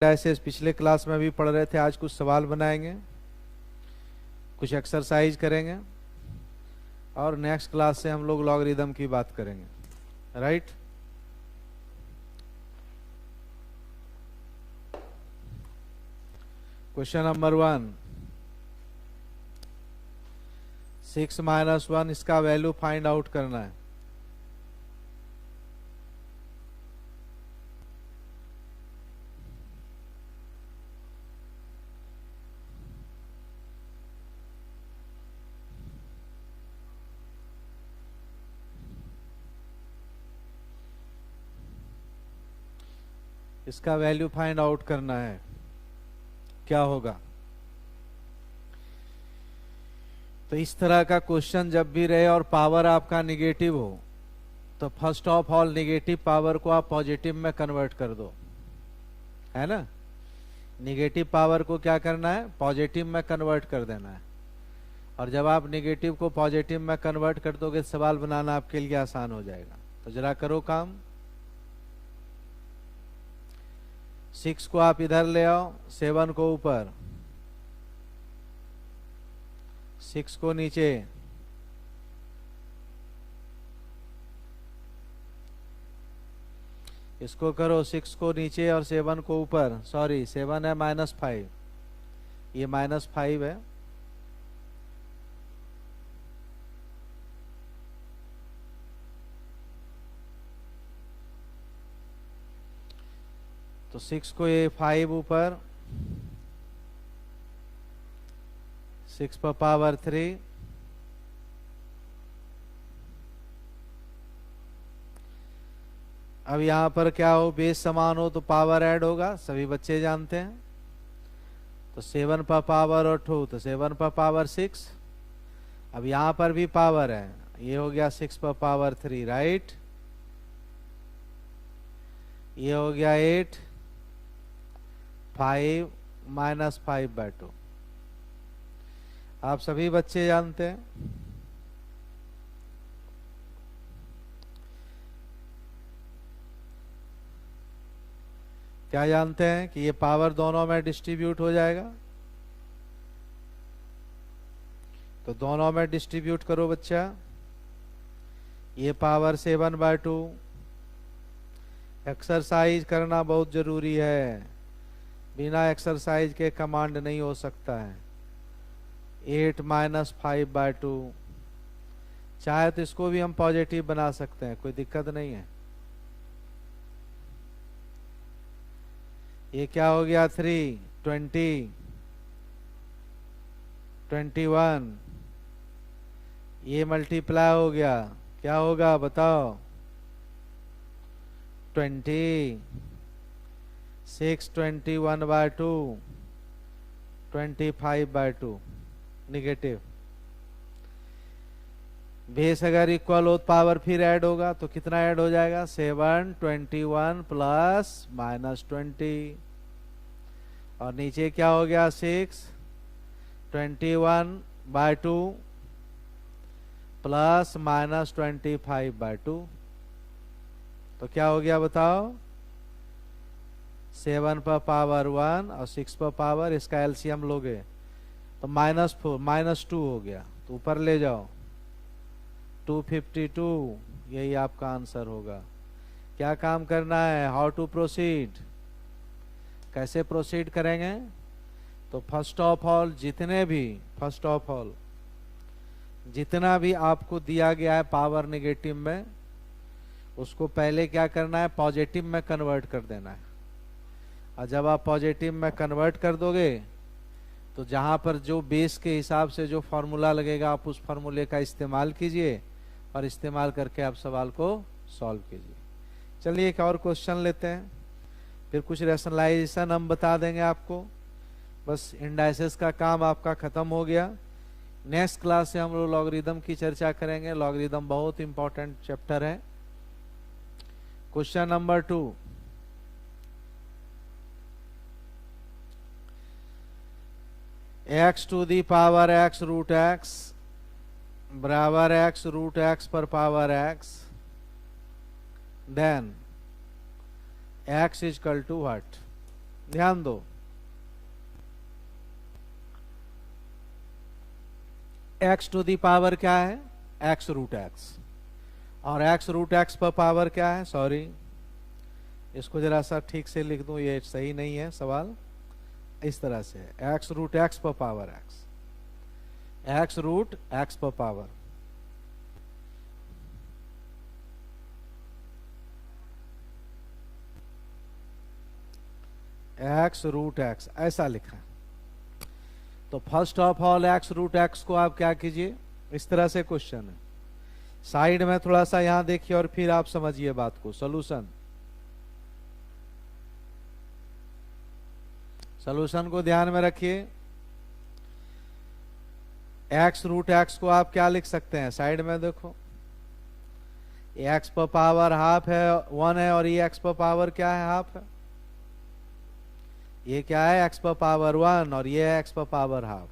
ऐसे पिछले क्लास में भी पढ़ रहे थे। आज कुछ सवाल बनाएंगे, कुछ एक्सरसाइज करेंगे और नेक्स्ट क्लास से हम लोग लॉगरिदम की बात करेंगे। राइट। क्वेश्चन नंबर 1, 6 - 1 इसका वैल्यू फाइंड आउट करना है। इसका वैल्यू फाइंड आउट करना है, क्या होगा। तो इस तरह का क्वेश्चन जब भी रहे और पावर आपका निगेटिव हो तो first of all negative power को आप पॉजिटिव में कन्वर्ट कर दो, है ना। निगेटिव पावर को क्या करना है, पॉजिटिव में कन्वर्ट कर देना है। और जब आप निगेटिव को पॉजिटिव में कन्वर्ट कर दोगे सवाल बनाना आपके लिए आसान हो जाएगा। तो जरा करो काम। 6 को आप इधर ले आओ, 7 को ऊपर, 6 को नीचे, इसको करो 6 को नीचे और 7 को ऊपर। सॉरी 7 है -5, ये -5 है। तो 6 को ये 5 ऊपर, 6 पर पावर 3, अब यहां पर क्या हो, बेस समान हो तो पावर ऐड होगा, सभी बच्चे जानते हैं। तो 7 पर पावर और 2 तो 7 पर पावर 6। अब यहां पर भी पावर है, ये हो गया 6 पर पावर 3, राइट। ये हो गया 8, 5 - 5/2। आप सभी बच्चे जानते हैं। क्या जानते हैं कि ये पावर दोनों में डिस्ट्रीब्यूट हो जाएगा। तो दोनों में डिस्ट्रीब्यूट करो बच्चा। ये पावर 7/2। एक्सरसाइज करना बहुत जरूरी है, बिना एक्सरसाइज के कमांड नहीं हो सकता है। 8 - 5/2, चाहे तो इसको भी हम पॉजिटिव बना सकते हैं, कोई दिक्कत नहीं है। ये क्या हो गया 3, 20, 21, ये मल्टीप्लाई हो गया, क्या होगा बताओ, 20, 6 21/2, 25/2 निगेटिव। बेस अगर इक्वल हो पावर फिर ऐड होगा तो कितना ऐड हो जाएगा, 7 21 प्लस -20। और नीचे क्या हो गया 6 21/2 प्लस -25/2। तो क्या हो गया बताओ, 7 पर पावर 1 और 6 पर पावर, इसका एलसीएम लोगे तो -2 हो गया, तो ऊपर ले जाओ 252, यही आपका आंसर होगा। क्या काम करना है, हाउ टू प्रोसीड, कैसे प्रोसीड करेंगे। तो फर्स्ट ऑफ ऑल जितना भी आपको दिया गया है पावर नेगेटिव में, उसको पहले क्या करना है, पॉजिटिव में कन्वर्ट कर देना है। और जब आप पॉजिटिव में कन्वर्ट कर दोगे तो जहां पर जो बेस के हिसाब से जो फॉर्मूला लगेगा आप उस फॉर्मूले का इस्तेमाल कीजिए और इस्तेमाल करके आप सवाल को सॉल्व कीजिए। चलिए एक और क्वेश्चन लेते हैं, फिर कुछ रैशनलाइजेशन हम बता देंगे आपको। बस इंडाइसेस का काम आपका खत्म हो गया। नेक्स्ट क्लास से हम लोग लॉगरिदम की चर्चा करेंगे। लॉगरिदम बहुत इंपॉर्टेंट चैप्टर है। क्वेश्चन नंबर 2, x⁴x बराबर x√x पर power x, then x equal to what, ध्यान दो, x टू दी पावर क्या है, x रूट एक्स, और x रूट एक्स पर पावर क्या है, सॉरी इसको जरा सा ठीक से लिख दूं, ये सही नहीं है सवाल, इस तरह से है, x रूट एक्स पर power x, x root X पर पावर, x रूट एक्स ऐसा लिखा है। तो first of all x root X को आप क्या कीजिए, इस तरह से क्वेश्चन है, साइड में थोड़ा सा यहां देखिए और फिर आप समझिए बात को। सॉल्यूशन को ध्यान में रखिए। x रूट एक्स को आप क्या लिख सकते हैं, साइड में देखो, x पर पावर हाफ है 1 है, और ये x पर पावर क्या है, हाफ है, ये क्या है x पर पावर 1 और ये x पर पावर हाफ।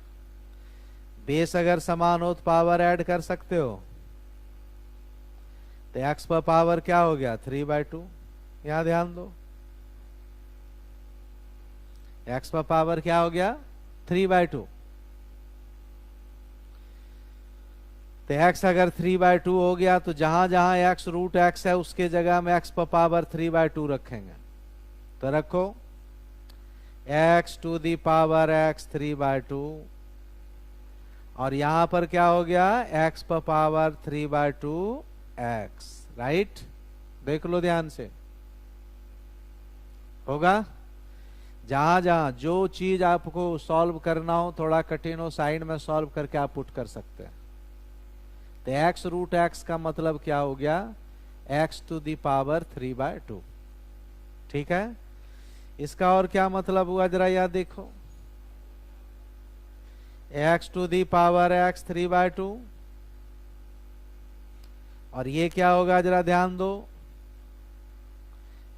बेस अगर समान हो तो पावर ऐड कर सकते हो, तो x पर पावर क्या हो गया 3/2, यहां ध्यान दो, x पर पावर क्या हो गया 3/2। तो x अगर 3/2 हो गया तो जहां जहां x रूट एक्स है उसके जगह में x पर पावर 3/2 रखेंगे, तो रखो x to the power x 3/2, और यहां पर क्या हो गया x पर पावर 3/2 x, राइट, देख लो ध्यान से, होगा। जहां जहां जो चीज आपको सॉल्व करना हो, थोड़ा कठिन हो, साइड में सॉल्व करके आप पुट कर सकते हैं। तो x रूट एक्स का मतलब क्या हो गया, x टू दी पावर 3/2, ठीक है। इसका और क्या मतलब हुआ जरा याद देखो, x to the power x 3/2, और ये क्या होगा जरा ध्यान दो,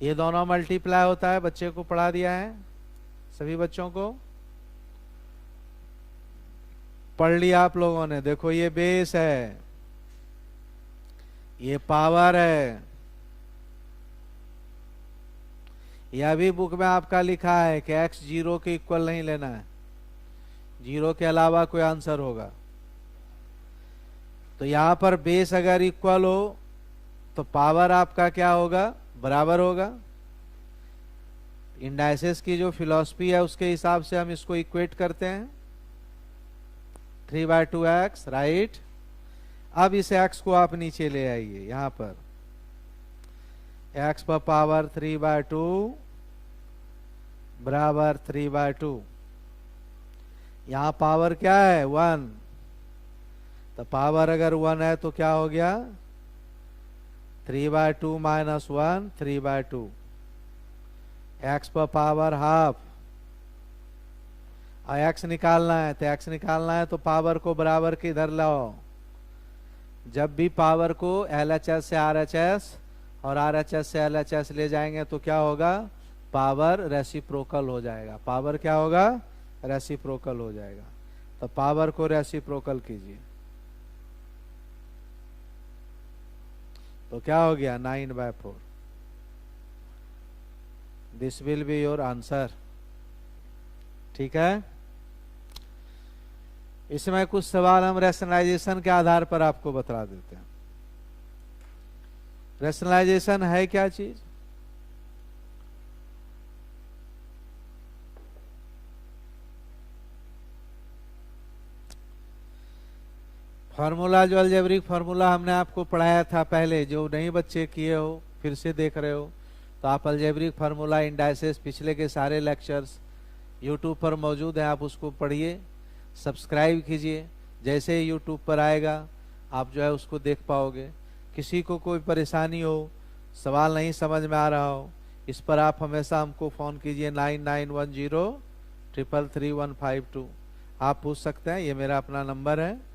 ये दोनों मल्टीप्लाई होता है, बच्चे को पढ़ा दिया है, सभी बच्चों को पढ़ लिया आप लोगों ने। देखो ये बेस है, ये पावर है, यह भी बुक में आपका लिखा है कि x 0 के इक्वल नहीं लेना है, 0 के अलावा कोई आंसर होगा। तो यहां पर बेस अगर इक्वल हो तो पावर आपका क्या होगा, बराबर होगा। इंडाइसेस की जो फिलॉसफी है उसके हिसाब से हम इसको इक्वेट करते हैं, 3/2x, राइट। अब इस x को आप नीचे ले आइए, यहां पर x पर पावर 3/2 बराबर 3/2, यहां पावर क्या है 1, तो पावर अगर 1 है तो क्या हो गया 3/2 माइनस 1 3/2, x पर पावर हाफ, और x निकालना है, तो x निकालना है तो पावर को बराबर के इधर लाओ। जब भी पावर को LHS से RHS और RHS से LHS ले जाएंगे तो क्या होगा, पावर रेसिप्रोकल हो जाएगा, पावर क्या होगा, रेसिप्रोकल हो जाएगा। तो पावर को रेसिप्रोकल कीजिए, तो क्या हो गया 9/4, this will be your answer, ठीक है। इसमें कुछ सवाल हम रैशनलाइजेशन के आधार पर आपको बता देते हैं। रैशनलाइजेशन है क्या चीज, फार्मूला, जो अलजेब्रिक फार्मूला हमने आपको पढ़ाया था पहले, जो नहीं बच्चे किए हो फिर से देख रहे हो, तो आप अलजेब्रिक फार्मूला इंडाइसेस पिछले के सारे लेक्चर्स यूट्यूब पर मौजूद हैं, आप उसको पढ़िए, सब्सक्राइब कीजिए, जैसे ही यूट्यूब पर आएगा आप जो है उसको देख पाओगे। किसी को कोई परेशानी हो, सवाल नहीं समझ में आ रहा हो, इस पर आप हमेशा हमको फ़ोन कीजिए 9910333152, आप पूछ सकते हैं, ये मेरा अपना नंबर है।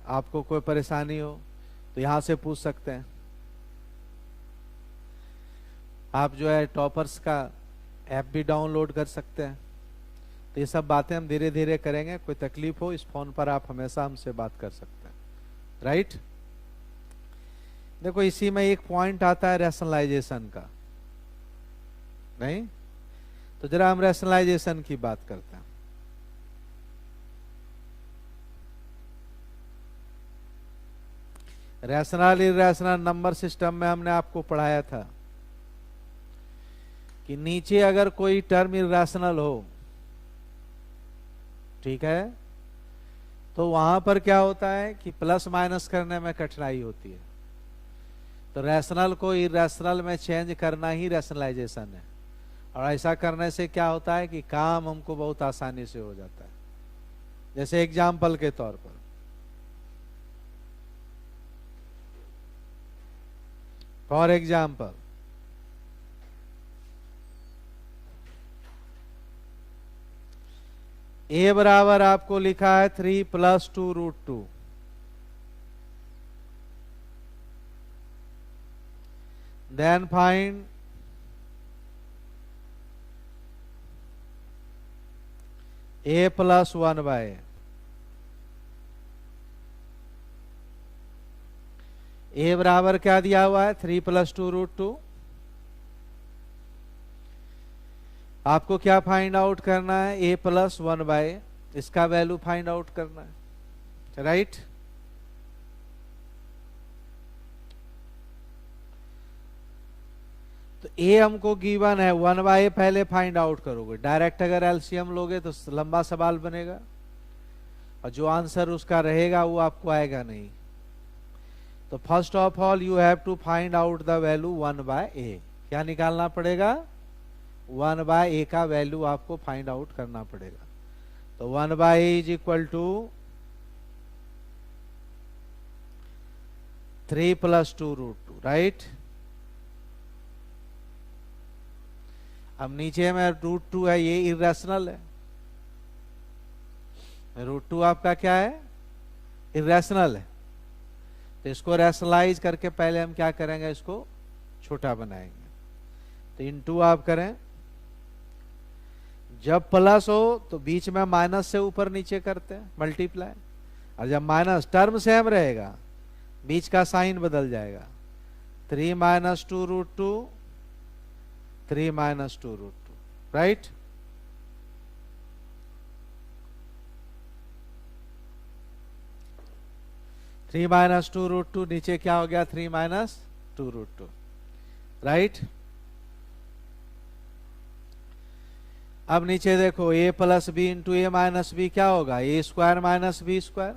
आपको कोई परेशानी हो तो यहाँ से पूछ सकते हैं। आप जो है टॉपर्स का ऐप भी डाउनलोड कर सकते हैं। तो ये सब बातें हम धीरे धीरे करेंगे, कोई तकलीफ हो इस फोन पर आप हमेशा हमसे बात कर सकते हैं, राइट। देखो इसी में एक पॉइंट आता है रैशनलाइजेशन का, नहीं? तो जरा हम रैशनलाइजेशन की बात करते हैं। रैशनल इरैशनल नंबर सिस्टम में हमने आपको पढ़ाया था कि नीचे अगर कोई टर्म इरैशनल हो, ठीक है, तो वहां पर क्या होता है कि प्लस माइनस करने में कठिनाई होती है। तो रैशनल को इरैशनल में चेंज करना ही रैशनलाइजेशन है, और ऐसा करने से क्या होता है कि काम हमको बहुत आसानी से हो जाता है। जैसे एग्जाम्पल के तौर पर, फॉर एग्जाम्पल ए बराबर आपको लिखा है 3 + 2√2। Then find a + 1/a। a बराबर क्या दिया हुआ है? 3 + 2√2। आपको क्या फाइंड आउट करना है? a + 1/a, इसका वैल्यू फाइंड आउट करना है, राइट? तो a हमको गिवन है, 1/a पहले फाइंड आउट करोगे। डायरेक्ट अगर एलसीएम लोगे तो लंबा सवाल बनेगा, और जो आंसर उसका रहेगा वो आपको आएगा नहीं। तो first of all you have to find out the value 1/a। क्या निकालना पड़ेगा? 1/a का वैल्यू आपको फाइंड आउट करना पड़ेगा। तो 1/a = 3 + 2√2, राइट? अब नीचे में √2 है, ये इरैशनल है। √2 आपका क्या है? इरैशनल है। तो इसको रैशनलाइज करके पहले हम क्या करेंगे? इसको छोटा बनाएंगे। तो इनटू आप करें, जब प्लस हो तो बीच में माइनस से ऊपर नीचे करते हैं मल्टीप्लाई, और जब माइनस, टर्म सेम रहेगा, बीच का साइन बदल जाएगा। 3 - 2√2, 3 - 2√2, राइट? थ्री माइनस 2√2 नीचे क्या हो गया? 3 - 2√2, राइट? अब नीचे देखो, a + b × a - b क्या होगा? a² - b²।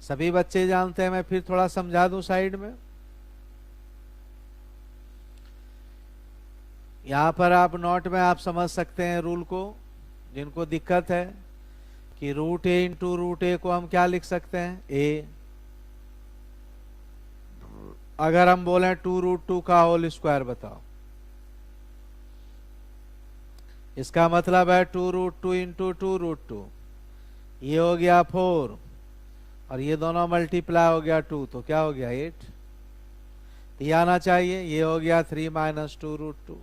सभी बच्चे जानते हैं, मैं फिर थोड़ा समझा दूं साइड में। यहां पर आप नोट में आप समझ सकते हैं रूल को, जिनको दिक्कत है, कि √a × √a को हम क्या लिख सकते हैं? a। अगर हम बोलें 2√2 का होल स्क्वायर बताओ, इसका मतलब है 2√2 × 2√2, ये हो गया 4, और ये दोनों मल्टीप्लाई हो गया 2, तो क्या हो गया? 8। तो ये आना चाहिए, ये हो गया 3 - 2√2,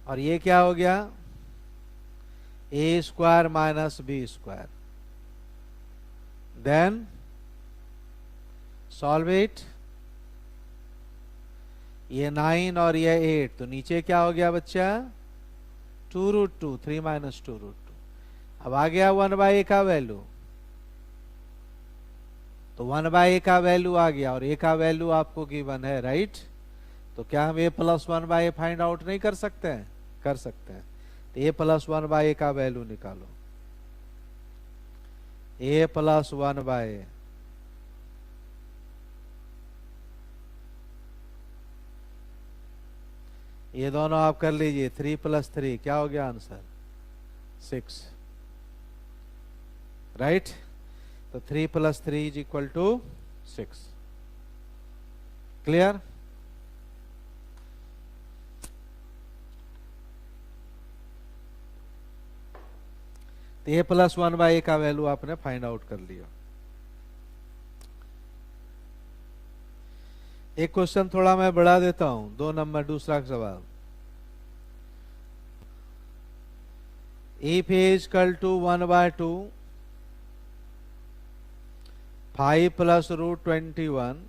और ये क्या हो गया? a² - b²। Then solve it. ये 9 और ये 8, तो नीचे क्या हो गया बच्चा? 2√2, 3 - 2√2। अब आ गया 1/a का वैल्यू, तो 1/a का वैल्यू आ गया, और a का वैल्यू आपको गिवन है, राइट? तो क्या हम a + 1/a फाइंड आउट नहीं कर सकते हैं? कर सकते हैं। तो a + 1/a का वैल्यू निकालो। a + 1/a, ये दोनों आप कर लीजिए। 3 + 3 क्या हो गया आंसर? 6, राइट? तो 3 + 3 = 6। क्लियर? तो a + 1/a का वैल्यू आपने फाइंड आउट कर लिया। एक क्वेश्चन थोड़ा मैं बढ़ा देता हूं, 2 नंबर, दूसरा सवाल। if a = 1/2, 5 + √21,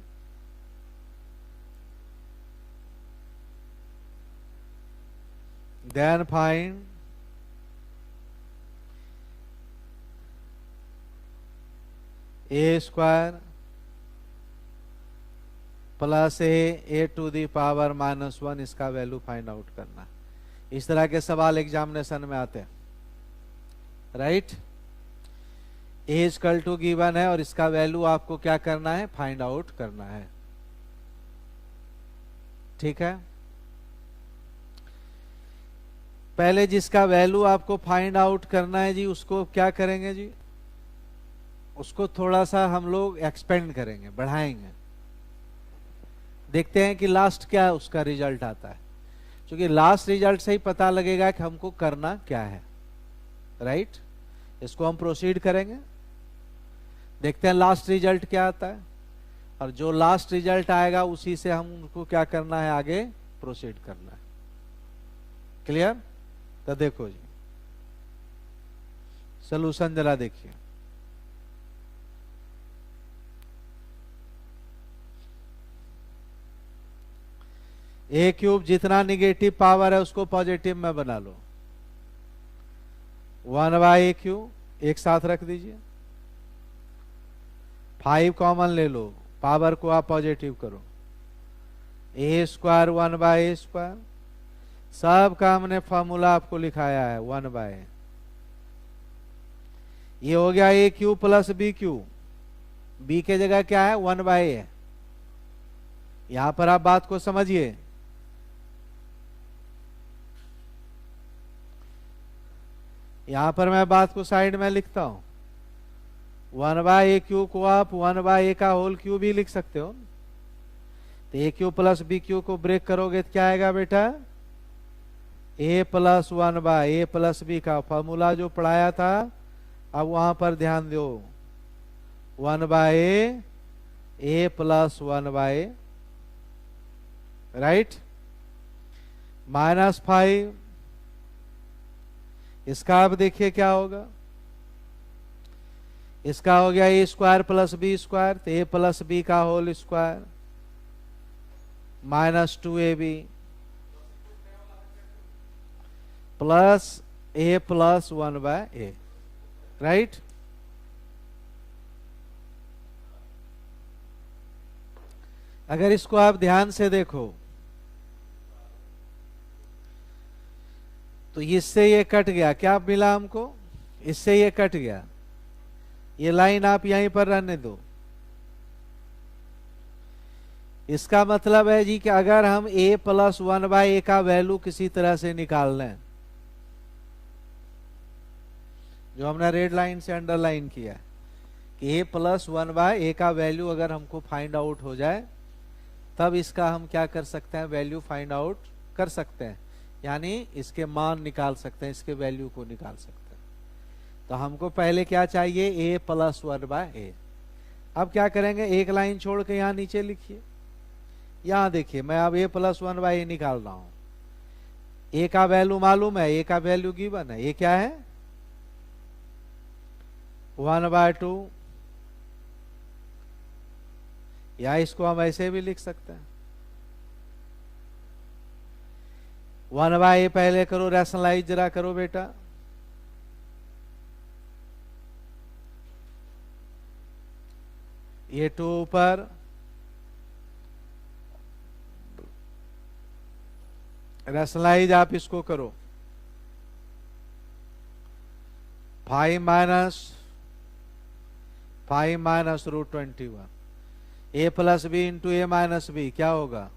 then find a square plus A to the power -1, इसका वैल्यू फाइंड आउट करना। इस तरह के सवाल एग्जामिनेशन में आते हैं, right. A equal to given है और इसका वैल्यू आपको क्या करना है, फाइंड आउट करना है, ठीक है। पहले जिसका वैल्यू आपको फाइंड आउट करना है जी, उसको क्या करेंगे जी, उसको थोड़ा सा हम लोग एक्सपेंड करेंगे, बढ़ाएंगे, देखते हैं कि लास्ट क्या उसका रिजल्ट आता है, क्योंकि लास्ट रिजल्ट से ही पता लगेगा कि हमको करना क्या है, राइट। इसको हम प्रोसीड करेंगे, देखते हैं लास्ट रिजल्ट क्या आता है, और जो लास्ट रिजल्ट आएगा उसी से हम उनको क्या करना है, आगे प्रोसीड करना है। क्लियर? तो देखो जी, सॉल्यूशन जरा देखिए। ए क्यूब जितना निगेटिव पावर है उसको पॉजिटिव में बना लो, 1/a क्यूब एक साथ रख दीजिए, 5 कॉमन ले लो, पावर को आप पॉजिटिव करो, a स्क्वायर 1/a स्क्वायर, सब का हमने फॉर्मूला आपको लिखाया है 1/a। ये हो गया a cube plus b cube, b के जगह क्या है, 1/a है। यहां पर आप बात को समझिए, यहां पर मैं बात को साइड में लिखता हूं, 1/a क्यूब को आप 1/a का होल क्यूब भी लिख सकते हो। तो a cube plus b cube को ब्रेक करोगे तो क्या आएगा बेटा, a plus 1/a plus b का फॉर्मूला जो पढ़ाया था, अब वहां पर ध्यान दो, 1/a a plus 1/a, right, -5, इसका अब देखिए क्या होगा, इसका हो गया a square plus b square, तो a प्लस b का whole square -2ab plus a plus 1/a, right. अगर इसको आप ध्यान से देखो तो इससे ये कट गया, क्या मिला हमको, इससे ये कट गया, ये लाइन आप यहीं पर रहने दो। इसका मतलब है जी कि अगर हम a प्लस 1/a का वैल्यू किसी तरह से निकाल लें, जो हमने रेड लाइन से अंडरलाइन किया कि a प्लस 1/a का वैल्यू अगर हमको फाइंड आउट हो जाए, तब इसका हम क्या कर सकते हैं, वैल्यू फाइंड आउट कर सकते हैं, यानी इसके मान निकाल सकते हैं, इसके वैल्यू को निकाल सकते हैं। तो हमको पहले क्या चाहिए, a प्लस 1/a। अब क्या करेंगे, एक लाइन छोड़ के यहां नीचे लिखिए, यहां देखिए मैं अब a प्लस 1/a निकाल रहा हूं। a का वैल्यू मालूम है, a का वैल्यू गिवन है, ये क्या है, 1/2, या इसको हम ऐसे भी लिख सकते हैं, 1/a पहले करो, रैशनलाइज जरा करो बेटा, ये 2 ऊपर, रैशनलाइज आप इसको करो, 5 minus √21, a plus b into a minus b क्या होगा,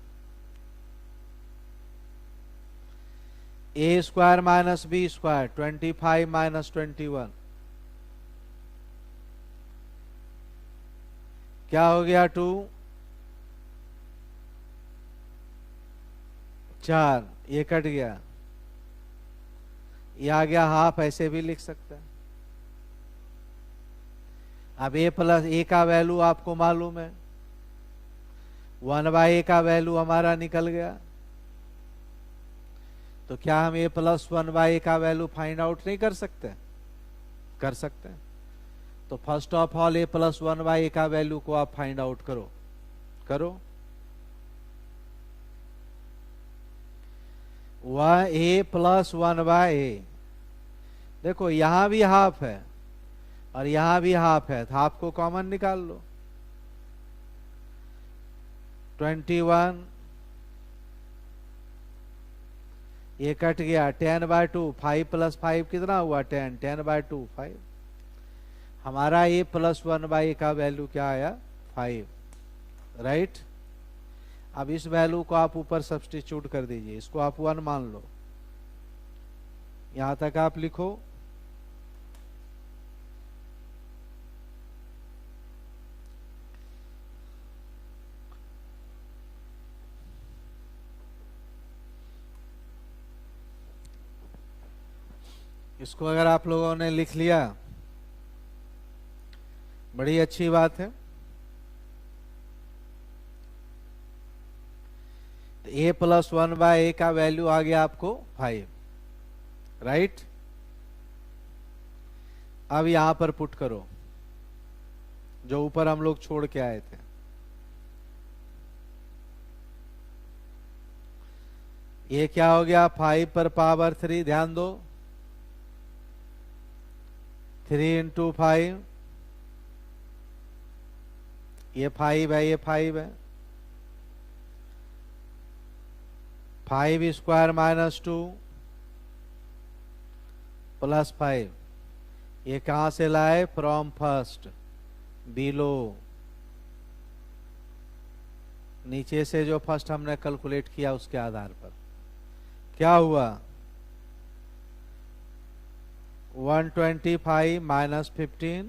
a square minus b square, 25 minus 21 क्या हो गया, 2, 4, ये कट गया, ये आ गया हाफ, ऐसे भी लिख सकते हैं। अब a प्लस a का वैल्यू आपको मालूम है, 1/a का वैल्यू हमारा निकल गया, तो क्या हम a प्लस 1/a का वैल्यू फाइंड आउट नहीं कर सकते, कर सकते हैं। तो first of all a plus 1/a का वैल्यू को आप फाइंड आउट करो, करो वह ए प्लस 1/a। देखो यहां भी हाफ है और यहां भी हाफ है, तो हाफ को कॉमन निकाल लो। 21, ये कट गया, 10/2, 5 + 5 कितना हुआ 10, 10/2 5। हमारा a + 1/a का वैल्यू क्या आया 5, राइट। अब इस वैल्यू को आप ऊपर सब्स्टिट्यूट कर दीजिए, इसको आप 1 मान लो, यहां तक आप लिखो। इसको अगर आप लोगों ने लिख लिया बड़ी अच्छी बात है। तो a + 1/a का वैल्यू आ गया आपको 5, राइट। अब यहां पर पुट करो जो ऊपर हम लोग छोड़ के आए थे। ये क्या हो गया 5 पर पावर 3, ध्यान दो 3 × 5, ये 5 है, ये 5 है। 5² - 2 + 5, ये कहां से लाए, फ्रॉम फर्स्ट बिलो, नीचे से जो फर्स्ट हमने कैलकुलेट किया उसके आधार पर क्या हुआ 125 - 15,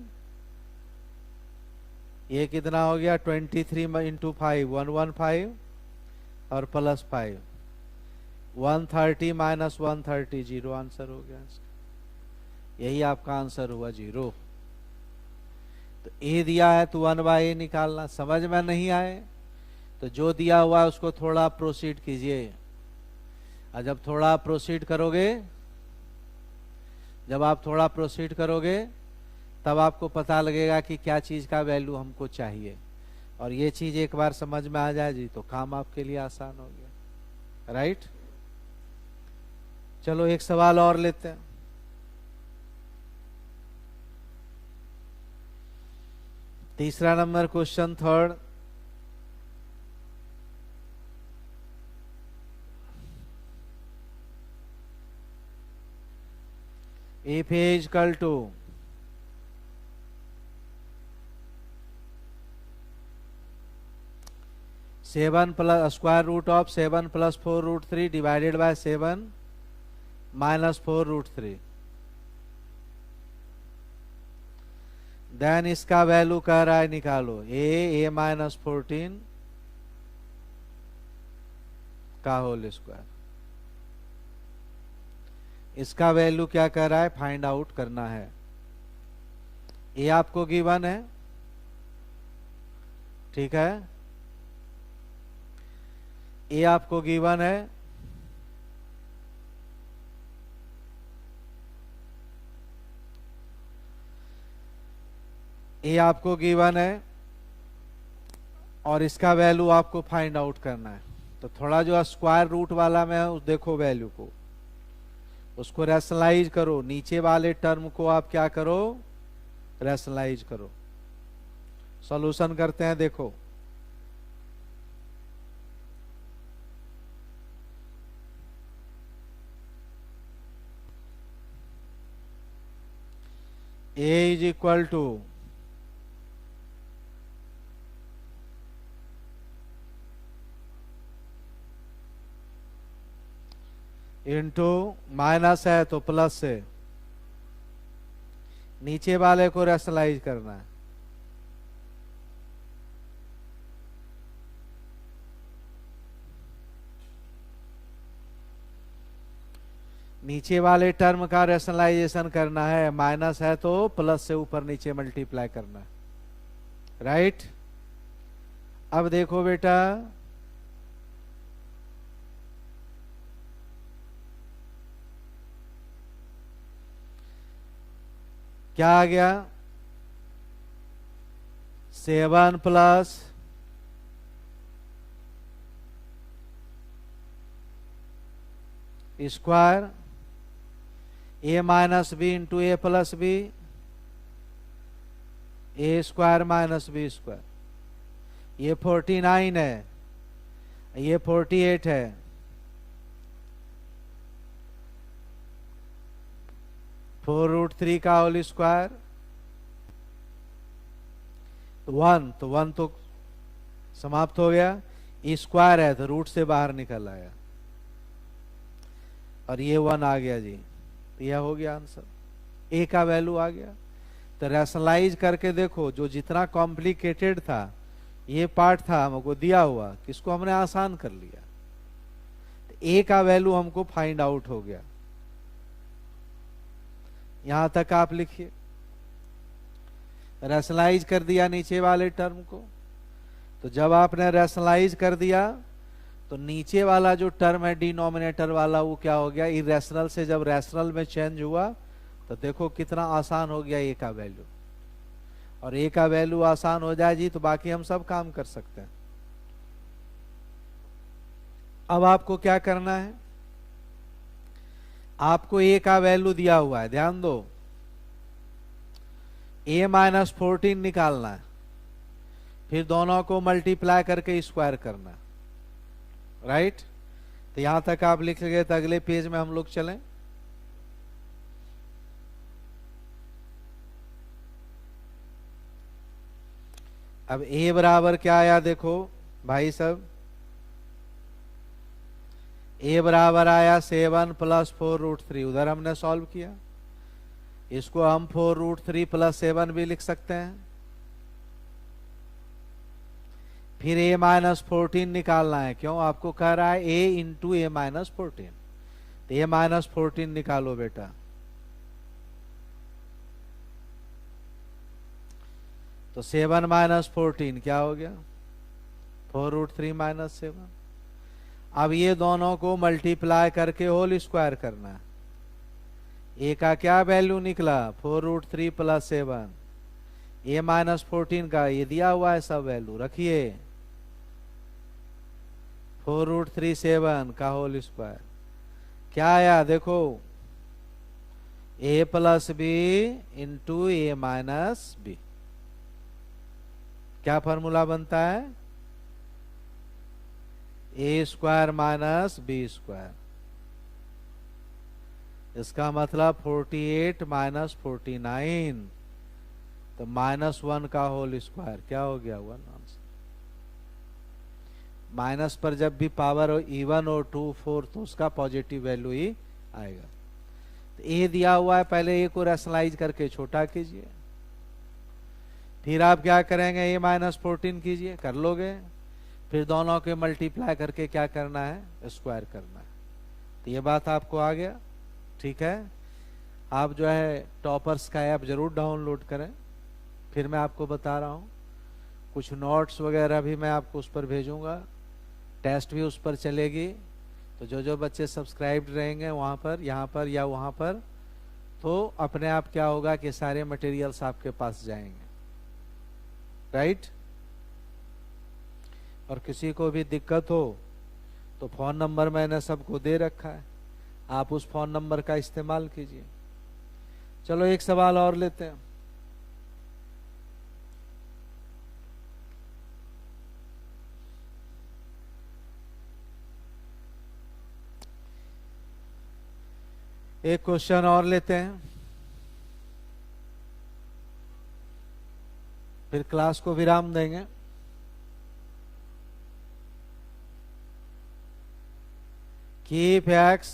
ये कितना हो गया 23 × 5 115 और +5 130 - 130 0 आंसर हो गया इसका। यही आपका आंसर हुआ 0। तो ए दिया है तो 1/a निकालना। समझ में नहीं आए तो जो दिया हुआ है उसको थोड़ा प्रोसीड कीजिए, और जब थोड़ा प्रोसीड करोगे, जब आप थोड़ा प्रोसीड करोगे तब आपको पता लगेगा कि क्या चीज का वैल्यू हमको चाहिए, और ये चीज एक बार समझ में आ जाएगी तो काम आपके लिए आसान हो गया, राइट। चलो एक सवाल और लेते हैं। तीसरा number question, third. if a is equal to 7 plus square root of 7 + 4√3 divided by 7 - 4√3, then इसका वैल्यू कह रहा है निकालो a - 14 का होल स्क्वायर। इसका वैल्यू क्या कह रहा है, फाइंड आउट करना है। ये आपको गिवन है, ठीक है, ये आपको गिवन है। ये आपको गिवन है और इसका वैल्यू आपको फाइंड आउट करना है। तो थोड़ा जो स्क्वायर रूट वाला में है उस देखो वैल्यू को, उसको रैशनलाइज करो, नीचे वाले टर्म को आप क्या करो, रैशनलाइज करो। सॉल्यूशन करते हैं, देखो a = इंटू माइनस है तो प्लस से, नीचे वाले को रैशनलाइज करना है। नीचे वाले टर्म का रैशनलाइजेशन करना है, माइनस है तो प्लस से ऊपर नीचे मल्टीप्लाई करना है, राइट। अब देखो बेटा क्या आ गया 7 + स्क्वायर ए माइनस बी इंटू ए प्लस बी, ए स्क्वायर माइनस बी स्क्वायर। ये 49 है, ये 48 है। फोर रूट थ्री का होल स्क्वायर, तो वन तो समाप्त हो गया। स्क्वायर है तो रूट से बाहर निकल आया और ये 1 आ गया जी। तो यह हो गया आंसर, ए का वैल्यू आ गया। तो रैशनलाइज करके देखो, जो जितना कॉम्प्लिकेटेड था ये पार्ट था हमको दिया हुआ, किसको हमने आसान कर लिया। तो ए का वैल्यू हमको फाइंड आउट हो गया। यहां तक आप लिखिए, रैशनलाइज कर दिया नीचे वाले टर्म को। तो जब आपने रैशनलाइज कर दिया तो नीचे वाला जो टर्म है डिनोमिनेटर वाला, वो क्या हो गया, इरेशनल से जब रैशनल में चेंज हुआ तो देखो कितना आसान हो गया ए का वैल्यू। और ए का वैल्यू आसान हो जाए जी तो बाकी हम सब काम कर सकते हैं। अब आपको क्या करना है, आपको ए का वैल्यू दिया हुआ है, ध्यान दो, ए माइनस 14 निकालना है, फिर दोनों को मल्टीप्लाई करके स्क्वायर करना है, राइट। तो यहां तक आप लिख गए तो अगले पेज में हम लोग चलें। अब ए बराबर क्या आया देखो भाई सब, ए बराबर आया 7 प्लस 4 रूट 3, उधर हमने सॉल्व किया। इसको हम 4 रूट 3 प्लस 7 भी लिख सकते हैं। फिर ए माइनस 14 निकालना है, क्यों, आपको कह रहा है ए इंटू ए माइनस 14, तो ए माइनस 14 निकालो बेटा। तो 7 माइनस 14 क्या हो गया, 4 रूट 3 माइनस 7। अब ये दोनों को मल्टीप्लाई करके होल स्क्वायर करना है। ए का क्या वैल्यू निकला, 4 रूट 3 प्लस 7, ए माइनस 14 का ये दिया हुआ है सब वैल्यू, रखिए 4 रूट 3 7 का होल स्क्वायर। क्या आया देखो, ए प्लस बी इंटू ए माइनस बी। क्या फॉर्मूला बनता है, ए स्क्वायर माइनस बी स्क्वायर। इसका मतलब 48 माइनस 49, तो -1 का होल स्क्वायर क्या हो गया, 1 आंसर। माइनस पर जब भी पावर हो इवन और 2 4 तो उसका पॉजिटिव वैल्यू ही आएगा। तो ए दिया हुआ है, पहले ए को रैशनलाइज करके छोटा कीजिए, फिर आप क्या करेंगे, ए माइनस 14 कीजिए, कर लोगे, फिर दोनों के मल्टीप्लाई करके क्या करना है, स्क्वायर करना है। तो ये बात आपको आ गया, ठीक है। आप जो है टॉपर्स का ऐप जरूर डाउनलोड करें। फिर मैं आपको बता रहा हूँ, कुछ नोट्स वगैरह भी मैं आपको उस पर भेजूंगा, टेस्ट भी उस पर चलेगी। तो जो जो बच्चे सब्सक्राइब्ड रहेंगे वहाँ पर, यहाँ पर या वहाँ पर, तो अपने आप क्या होगा कि सारे मटेरियल्स आपके पास जाएंगे, राइट। और किसी को भी दिक्कत हो तो फोन नंबर मैंने सबको दे रखा है, आप उस फोन नंबर का इस्तेमाल कीजिए। चलो एक सवाल और लेते हैं। एक क्वेश्चन और लेते हैं, फिर क्लास को विराम देंगे। Keep X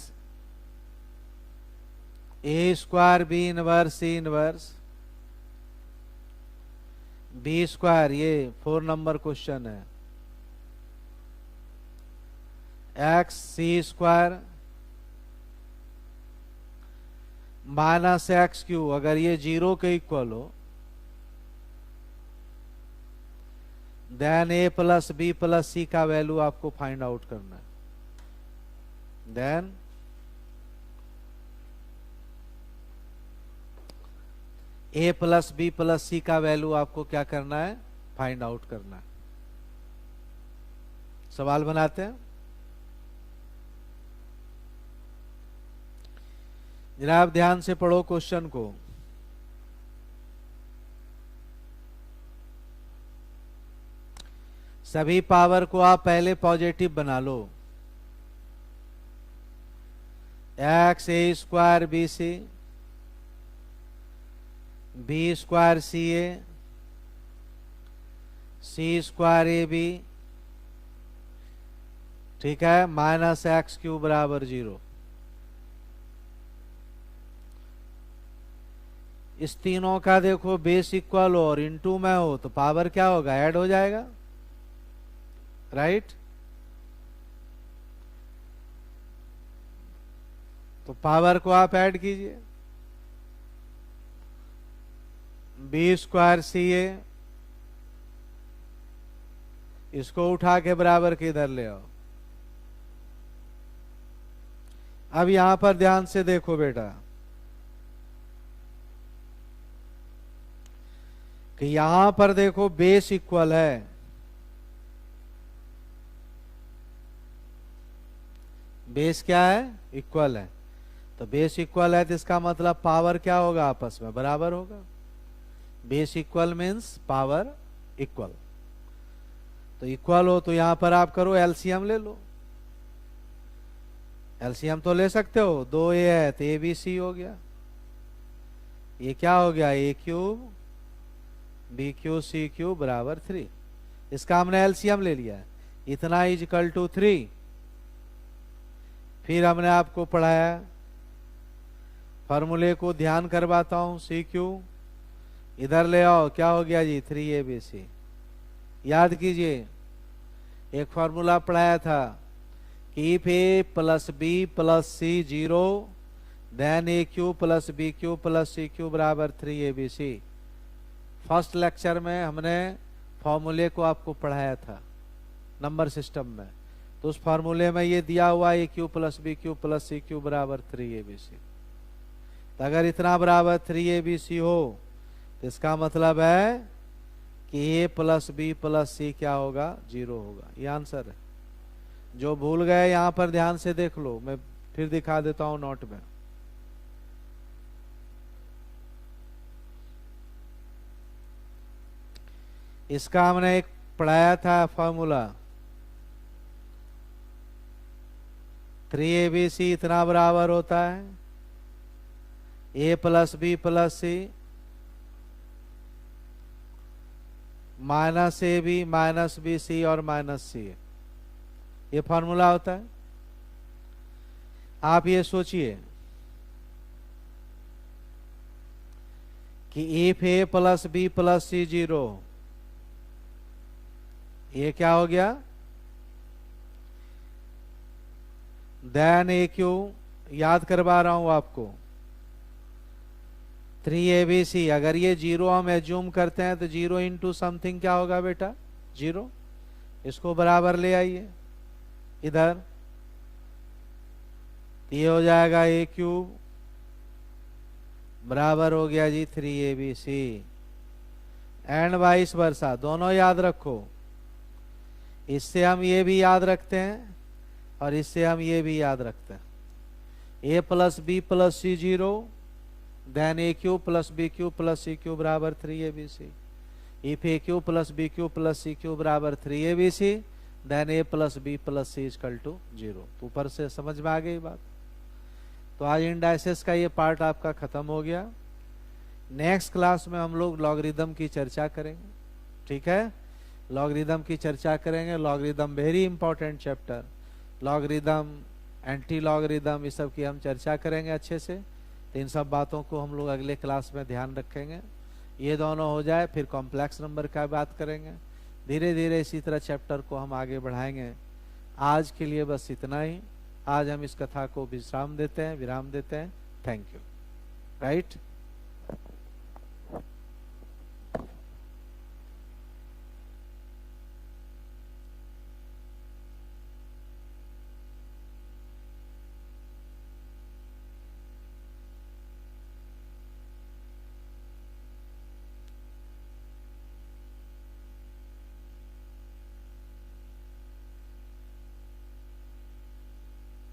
A square B inverse C inverse B square, ये 4 नंबर क्वेश्चन है। X C square minus X cube, अगर ये 0 के इक्वल हो, then A plus B plus C का वैल्यू आपको फाइंड आउट करना है। Then A plus B plus C का वैल्यू आपको क्या करना है, फाइंड आउट करना है। सवाल बनाते हैं। जरा आप ध्यान से पढ़ो क्वेश्चन को। सभी पावर को आप पहले पॉजिटिव बना लो। X A square B C, B square C A, C square A B, ठीक है, माइनस एक्स क्यूब बराबर 0। इस तीनों का देखो बेस इक्वल हो और इनटू में हो तो पावर क्या होगा, ऐड हो जाएगा, राइट। तो पावर को आप ऐड कीजिए। बी स्क्वायर सी ए, इसको उठा के बराबर के इधर ले आओ। अब यहां पर ध्यान से देखो बेटा कि यहां पर देखो बेस इक्वल है, बेस क्या है, इक्वल है। तो बेस इक्वल है तो इसका मतलब पावर क्या होगा, आपस में बराबर होगा। Base equal means power equal. तो इक्वल हो तो यहां पर आप करो एलसीएम ले लो। एलसीएम तो ले सकते हो, 2a है तो ए बी सी हो गया। ये क्या हो गया, A cube B cube C cube बराबर 3। इसका हमने एलसीएम ले लिया है। इतना इज इक्वल टू 3। फिर हमने आपको पढ़ाया, फॉर्मूले को ध्यान करवाता हूं, सी क्यू इधर ले आओ, क्या हो गया जी, 3abc। याद कीजिए एक फॉर्मूला पढ़ाया था कि if A plus B plus C 0 then A cube plus B cube plus C cube बराबर 3abc। फर्स्ट लेक्चर में हमने फॉर्मूले को आपको पढ़ाया था नंबर सिस्टम में। तो उस फॉर्मूले में ये दिया हुआ A cube plus B cube plus C cube बराबर 3abc। तो अगर इतना बराबर 3abc हो तो इसका मतलब है कि ए प्लस बी प्लस सी क्या होगा, 0 होगा। ये आंसर है। जो भूल गए यहां पर ध्यान से देख लो, मैं फिर दिखा देता हूं नोट में। इसका हमने एक पढ़ाया था फॉर्मूला, 3abc इतना बराबर होता है A plus B plus C minus A B minus B C और माइनस सी। ये फॉर्मूला होता है। आप ये सोचिए कि if A plus B plus C 0, ये क्या हो गया, देन ए क्यू, याद करवा रहा हूं आपको, 3abc। अगर ये 0 हम एज्यूम करते हैं तो 0 इंटू समथिंग क्या होगा बेटा, 0। इसको बराबर ले आइए इधर, ये हो जाएगा ए क्यूब बराबर हो गया जी 3abc एंड वाइस वर्सा। दोनों याद रखो, इससे हम ये भी याद रखते हैं और इससे हम ये भी याद रखते हैं। A plus B plus C 0 then A cube plus B cube plus C cube बराबर 3abc। If A cube plus B cube plus C cube बराबर 3abc then A plus B plus C equal to 0। तो ऊपर से समझ में आ गई बात। तो आज इंडाइसेस का ये पार्ट आपका खत्म हो गया। नेक्स्ट क्लास में हम लोग लॉगरिदम की चर्चा करेंगे, ठीक है। लॉगरिदम की चर्चा करेंगे। Logarithm very important chapter, logarithm anti logarithm, इस सब की हम चर्चा करेंगे अच्छे से। तो इन सब बातों को हम लोग अगले क्लास में ध्यान रखेंगे। ये दोनों हो जाए फिर कॉम्प्लेक्स नंबर का बात करेंगे। धीरे धीरे इसी तरह चैप्टर को हम आगे बढ़ाएंगे। आज के लिए बस इतना ही। आज हम इस कथा को विराम देते हैं। Thank you. राइट।